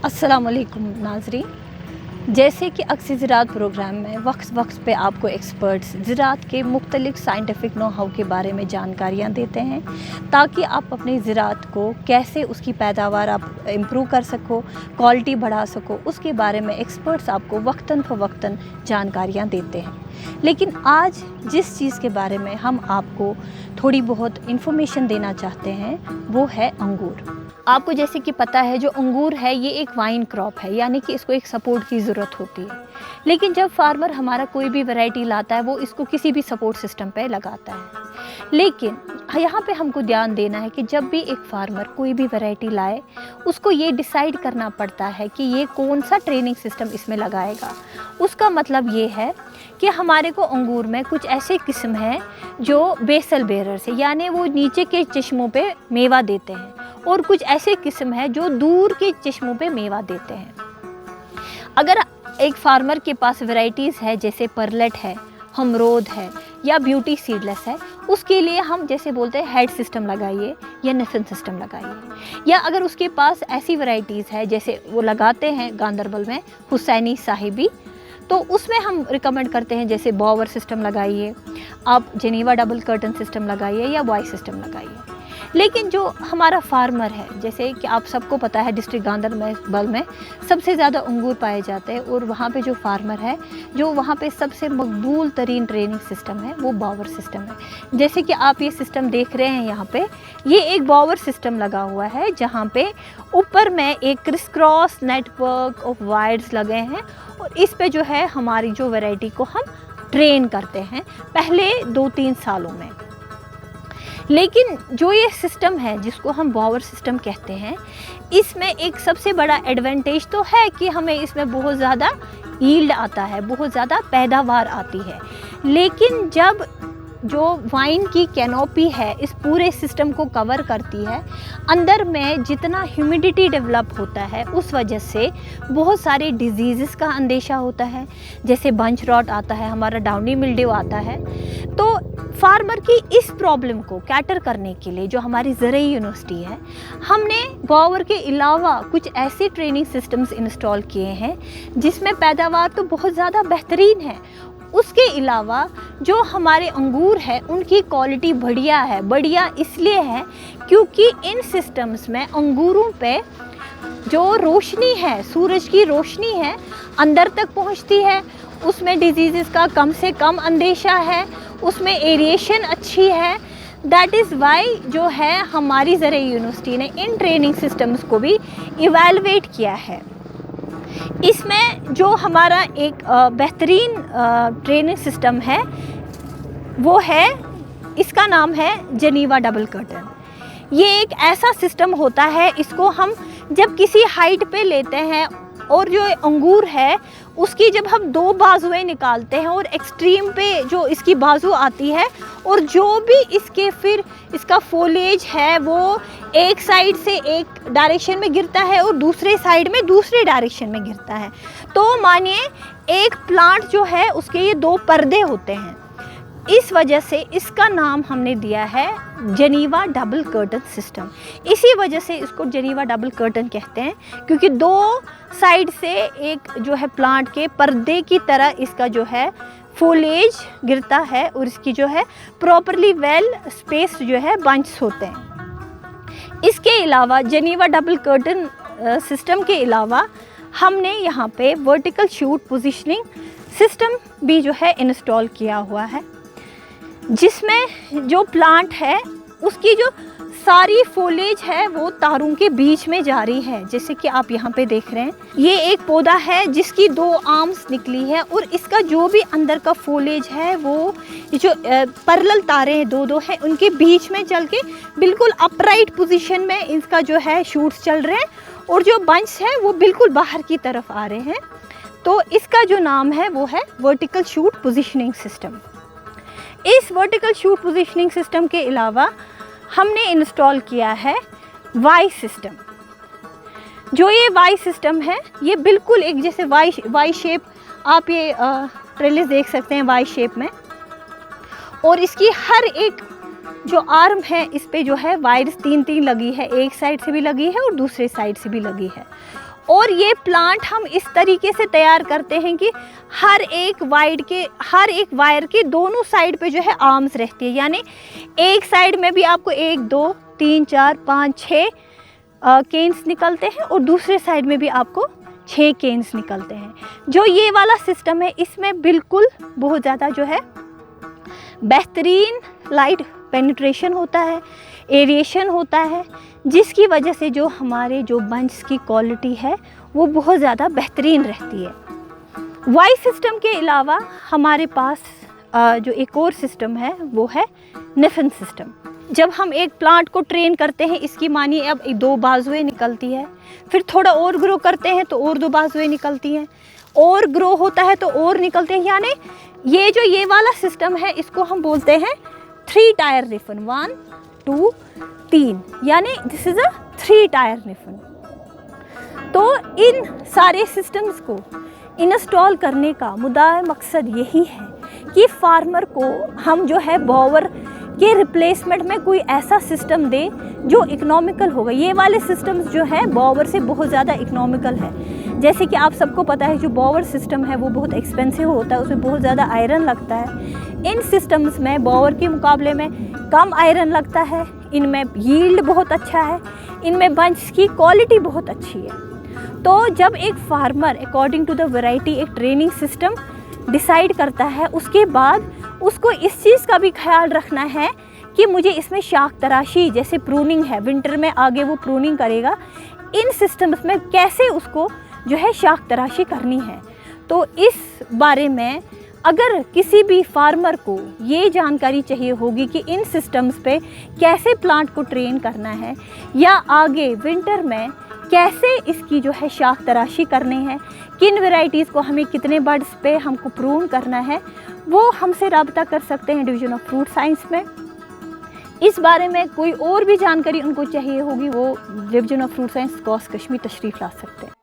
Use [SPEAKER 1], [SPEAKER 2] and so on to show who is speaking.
[SPEAKER 1] अस्सलामुअलैकुम नाज़रीन, जैसे कि अक्सर ज़राअत प्रोग्राम में वक्त पे आपको एक्सपर्ट्स ज़राअत के मुख्तलिफ़ साइंटिफिक नो हाउ के बारे में जानकारियाँ देते हैं ताकि आप अपनी ज़राअत को कैसे उसकी पैदावार आप इम्प्रूव कर सको, क्वालिटी बढ़ा सको, उसके बारे में एक्सपर्ट्स आपको वक्तन फ़वक्तन जानकारियाँ देते हैं। लेकिन आज जिस चीज़ के बारे में हम आपको थोड़ी बहुत इन्फॉर्मेशन देना चाहते हैं वो है अंगूर। आपको जैसे कि पता है जो अंगूर है ये एक वाइन क्रॉप है, यानी कि इसको एक सपोर्ट की ज़रूरत होती है। लेकिन जब फार्मर हमारा कोई भी वैरायटी लाता है वो इसको किसी भी सपोर्ट सिस्टम पे लगाता है। लेकिन यहाँ पे हमको ध्यान देना है कि जब भी एक फार्मर कोई भी वैरायटी लाए उसको ये डिसाइड करना पड़ता है कि ये कौन सा ट्रेनिंग सिस्टम इसमें लगाएगा। उसका मतलब ये है कि हमारे को अंगूर में कुछ ऐसे किस्म हैं जो बेसल बेरर से, यानी वो नीचे के चश्मों पे मेवा देते हैं, और कुछ ऐसे किस्म हैं जो दूर के चश्मों पे मेवा देते हैं। अगर एक फार्मर के पास वैरायटीज़ है जैसे परलेट है, हमरोद है या ब्यूटी सीडलेस है, उसके लिए हम जैसे बोलते हैं हेड सिस्टम लगाइए या नेसन सिस्टम लगाइए। या अगर उसके पास ऐसी वैरायटीज़ है जैसे वो लगाते हैं गांदरबल में हुसैनी साहिबी, तो उसमें हम रिकमेंड करते हैं जैसे बॉवर सिस्टम लगाइए, आप जेनीवा डबल कर्टन सिस्टम लगाइए या वाई सिस्टम लगाइए। लेकिन जो हमारा फार्मर है, जैसे कि आप सबको पता है डिस्ट्रिक्ट गांदरबल में सबसे ज़्यादा अंगूर पाए जाते हैं, और वहाँ पे जो फार्मर है जो वहाँ पे सबसे मकबूल तरीन ट्रेनिंग सिस्टम है वो बॉवर सिस्टम है। जैसे कि आप ये सिस्टम देख रहे हैं यहाँ पे, ये एक बॉवर सिस्टम लगा हुआ है जहाँ पे ऊपर में एक criss cross network of wires लगे हैं, और इस पे जो है हमारी जो वैरायटी को हम ट्रेन करते हैं पहले 2-3 सालों में। लेकिन जो ये सिस्टम है जिसको हम बॉवर सिस्टम कहते हैं, इसमें एक सबसे बड़ा एडवांटेज तो है कि हमें इसमें बहुत ज़्यादा यील्ड आता है, बहुत ज़्यादा पैदावार आती है। लेकिन जब जो वाइन की कैनोपी है इस पूरे सिस्टम को कवर करती है, अंदर में जितना ह्यूमिडिटी डेवलप होता है उस वजह से बहुत सारे डिजीज़ का अंदेशा होता है, जैसे बंच रॉट आता है, हमारा डाउनी मिल्ड्यू आता है। तो फार्मर की इस प्रॉब्लम को कैटर करने के लिए जो हमारी ज़रई यूनिवर्सिटी है, हमने बॉवर के अलावा कुछ ऐसे ट्रेनिंग सिस्टम्स इंस्टॉल किए हैं जिसमें पैदावार तो बहुत ज़्यादा बेहतरीन है। उसके अलावा जो हमारे अंगूर है उनकी क्वालिटी बढ़िया है। बढ़िया इसलिए है क्योंकि इन सिस्टम्स में अंगूरों पे जो रोशनी है, सूरज की रोशनी है, अंदर तक पहुंचती है, उसमें डिजीज़ का कम से कम अंदेशा है, उसमें एरिएशन अच्छी है। दैट इज़ वाई जो है हमारी ज़रई यूनिवर्सिटी ने इन ट्रेनिंग सिस्टम्स को भी इवैल्यूएट किया है। इसमें जो हमारा एक बेहतरीन ट्रेनिंग सिस्टम है वो है, इसका नाम है जेनीवा डबल कर्टन। ये एक ऐसा सिस्टम होता है, इसको हम जब किसी हाइट पे लेते हैं और जो अंगूर है उसकी जब हम 2 बाजुएं निकालते हैं और एक्सट्रीम पे जो इसकी बाजू आती है, और जो भी इसके फिर इसका फोलेज है वो एक साइड से एक डायरेक्शन में गिरता है और दूसरे साइड में दूसरे डायरेक्शन में गिरता है। तो मानिए एक प्लांट जो है उसके ये 2 पर्दे होते हैं, इस वजह से इसका नाम हमने दिया है जेनीवा डबल कर्टन सिस्टम। इसी वजह से इसको जेनीवा डबल कर्टन कहते हैं, क्योंकि 2 साइड से एक जो है प्लांट के पर्दे की तरह इसका जो है फोलेज गिरता है, और इसकी जो है प्रॉपरली वेल स्पेस्ड जो है बंच होते हैं। इसके अलावा जेनीवा डबल कर्टन सिस्टम के अलावा हमने यहाँ पे वर्टिकल शूट पोजीशनिंग सिस्टम भी जो है इंस्टॉल किया हुआ है, जिसमें जो प्लांट है उसकी जो सारी फोलेज है वो तारों के बीच में जा रही है। जैसे कि आप यहाँ पे देख रहे हैं, ये एक पौधा है जिसकी 2 आर्म्स निकली है, और इसका जो भी अंदर का फोलेज है वो जो पैरेलल तारे हैं 2-2 हैं, उनके बीच में चल के बिल्कुल अपराइट पोजीशन में इसका जो है शूट्स चल रहे हैं, और जो बंच हैं वो बिल्कुल बाहर की तरफ आ रहे हैं। तो इसका जो नाम है वो है वर्टिकल शूट पोजीशनिंग सिस्टम। इस वर्टिकल शूट पोजीशनिंग सिस्टम के अलावा हमने इंस्टॉल किया है वाई सिस्टम। जो ये वाई सिस्टम है ये बिल्कुल एक जैसे वाई शेप, आप ये ट्रेलिस देख सकते हैं वाई शेप में, और इसकी हर एक जो आर्म है इस पे जो है वायर्स 3-3 लगी है, एक साइड से भी लगी है और दूसरे साइड से भी लगी है। और ये प्लांट हम इस तरीके से तैयार करते हैं कि हर एक वायर के दोनों साइड पे जो है आर्म्स रहती है, यानी एक साइड में भी आपको 1 2 3 4 5 6 केन्स निकलते हैं और दूसरे साइड में भी आपको 6 केन्स निकलते हैं। जो ये वाला सिस्टम है इसमें बिल्कुल बहुत ज़्यादा जो है बेहतरीन लाइट पेनिट्रेशन होता है, एरिएशन होता है, जिसकी वजह से जो हमारे जो बंच की क्वालिटी है वो बहुत ज़्यादा बेहतरीन रहती है। वाई सिस्टम के अलावा हमारे पास जो एक और सिस्टम है वो है निफिन सिस्टम। जब हम एक प्लांट को ट्रेन करते हैं, इसकी मानिए अब 2 बाजुएं निकलती है, फिर थोड़ा और ग्रो करते हैं तो और 2 बाजुएं निकलती हैं, और ग्रो होता है तो और निकलते हैं, यानी ये वाला सिस्टम है इसको हम बोलते हैं 3 टायर निफिन, 1 2 3, यानी दिस इज़ अ 3 टायर निफिन। तो इन सारे सिस्टम्स को इंस्टॉल करने का मुद्दा मकसद यही है कि फार्मर को हम जो है बोवर के रिप्लेसमेंट में कोई ऐसा सिस्टम दे जो इकोनॉमिकल होगा। ये वाले सिस्टम्स जो है बोवर से बहुत ज़्यादा इकोनॉमिकल है। जैसे कि आप सबको पता है जो बोवर सिस्टम है वो बहुत एक्सपेंसिव होता है, उसमें बहुत ज़्यादा आयरन लगता है। इन सिस्टम्स में बोवर के मुकाबले में कम आयरन लगता है, इनमें यील्ड बहुत अच्छा है, इनमें बंच की क्वालिटी बहुत अच्छी है। तो जब एक farmer according to the variety एक ट्रेनिंग सिस्टम डिसाइड करता है, उसके बाद उसको इस चीज़ का भी ख्याल रखना है कि मुझे इसमें शाख तराशी जैसे प्रूनिंग है, विंटर में आगे वो प्रूनिंग करेगा, इन सिस्टम्स में कैसे उसको जो है शाख तराशी करनी है। तो इस बारे में अगर किसी भी फार्मर को ये जानकारी चाहिए होगी कि इन सिस्टम्स पे कैसे प्लांट को ट्रेन करना है या आगे विंटर में कैसे इसकी जो है शाख तराशी करनी है, किन वैरायटीज़ को हमें कितने बर्ड्स पे हमको प्रून करना है, वो हमसे रब्ता कर सकते हैं डिवीज़न ऑफ फ्रूट साइंस में। इस बारे में कोई और भी जानकारी उनको चाहिए होगी वो division of fruit science cos Kashmir तशरीफ़ ला सकते हैं।